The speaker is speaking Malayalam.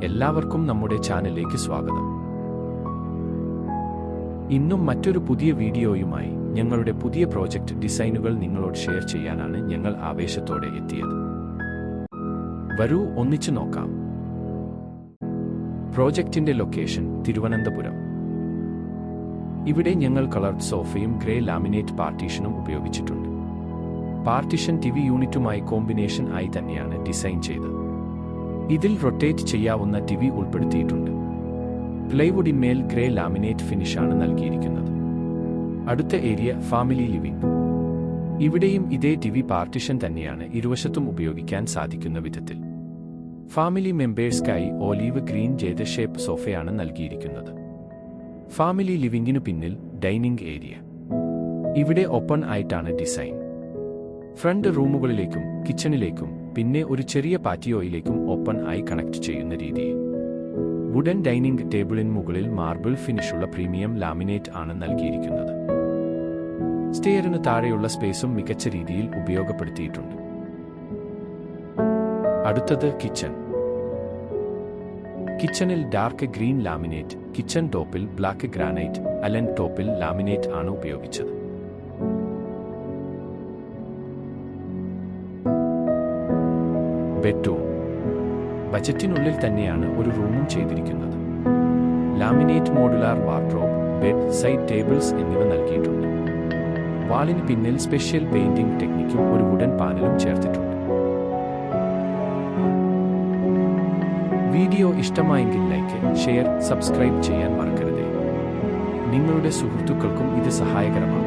എല്ലാവർക്കും നമ്മുടെ ചാനലിലേക്ക് സ്വാഗതം. ഇന്നും മറ്റൊരു പുതിയ വീഡിയോയുമായി ഞങ്ങളുടെ പുതിയ പ്രോജക്റ്റ് ഡിസൈനുകൾ നിങ്ങളോട് ഷെയർ ചെയ്യാനാണ് ഞങ്ങൾ ആവേശത്തോടെ എത്തിയത്. വരൂ ഒന്നിച്ചു നോക്കാം. പ്രോജക്റ്റിന്റെ ലൊക്കേഷൻ തിരുവനന്തപുരം. ഇവിടെ ഞങ്ങൾ കളർഡ് സോഫയും ഗ്രേ ലാമിനേറ്റ് പാർട്ടീഷനും ഉപയോഗിച്ചിട്ടുണ്ട്. പാർട്ടീഷൻ ടിവി യൂണിറ്റുമായി കോമ്പിനേഷൻ ആയി തന്നെയാണ് ഡിസൈൻ ചെയ്തത്. ഇതിൽ റൊട്ടേറ്റ് ചെയ്യാവുന്ന ടിവി ഉൾപ്പെടുത്തിയിട്ടുണ്ട്. പ്ലൈവുഡിന്മേൽ ഗ്രേ ലാമിനേറ്റ് ഫിനിഷാണ് നൽകിയിരിക്കുന്നത്. അടുത്ത ഏരിയ ഫാമിലി ലിവിംഗ്. ഇവിടെയും ഇതേ ടിവി പാർട്ടിഷൻ തന്നെയാണ് ഇരുവശത്തും ഉപയോഗിക്കാൻ സാധിക്കുന്ന വിധത്തിൽ. ഫാമിലി മെമ്പേഴ്സ്ക്കായി ഓലീവ് ഗ്രീൻ ചെയ്ത ഷേപ്പ് സോഫയാണ് നൽകിയിരിക്കുന്നത്. ഫാമിലി ലിവിംഗിനു പിന്നിൽ ഡൈനിങ് ഏരിയ. ഇവിടെ ഓപ്പൺ ആയിട്ടാണ് ഡിസൈൻ. ഫ്രണ്ട് റൂമുകളിലേക്കും കിച്ചണിലേക്കും പിന്നെ ഒരു ചെറിയ പാറ്റിയോയിലേക്കും ഓപ്പൺ ആയി കണക്ട് ചെയ്യുന്ന രീതിയിൽ. വുഡൻ ഡൈനിങ് ടേബിളിന് മുകളിൽ മാർബിൾ ഫിനിഷുള്ള പ്രീമിയം ലാമിനേറ്റ് ആണ് നൽകിയിരിക്കുന്നത്. സ്റ്റെയറിന് താഴെയുള്ള സ്പേസും മികച്ച രീതിയിൽ ഉപയോഗപ്പെടുത്തിയിട്ടുണ്ട്. അടുത്തത് കിച്ചൺ. കിച്ചണിൽ ഡാർക്ക് ഗ്രീൻ ലാമിനേറ്റ്, കിച്ചൺ ടോപ്പിൽ ബ്ലാക്ക് ഗ്രാനൈറ്റ്, അലൻ ടോപ്പിൽ ലാമിനേറ്റ് ആണ് ഉപയോഗിച്ചത്. ബെഡ്റൂം. ബജറ്റിനുള്ളിൽ തന്നെയാണ് ഒരു റൂമും ചെയ്തിരിക്കുന്നത്. Laminate modular wardrobe, bed, side tables എന്നിവ നൽകിയിട്ടുണ്ട്. വാളിന് പിന്നിൽ സ്പെഷ്യൽ പെയിന്റിംഗ് ടെക്നിക്കും ഒരു വുഡൻ പാനലും ചേർത്തിട്ടുണ്ട്. വീഡിയോ ഇഷ്ടമായെങ്കിൽ ലൈക്ക്, ഷെയർ, സബ്സ്ക്രൈബ് ചെയ്യാൻ മറക്കരുതേ. നിങ്ങളുടെ സുഹൃത്തുക്കൾക്കും ഇത് സഹായകരമാകും.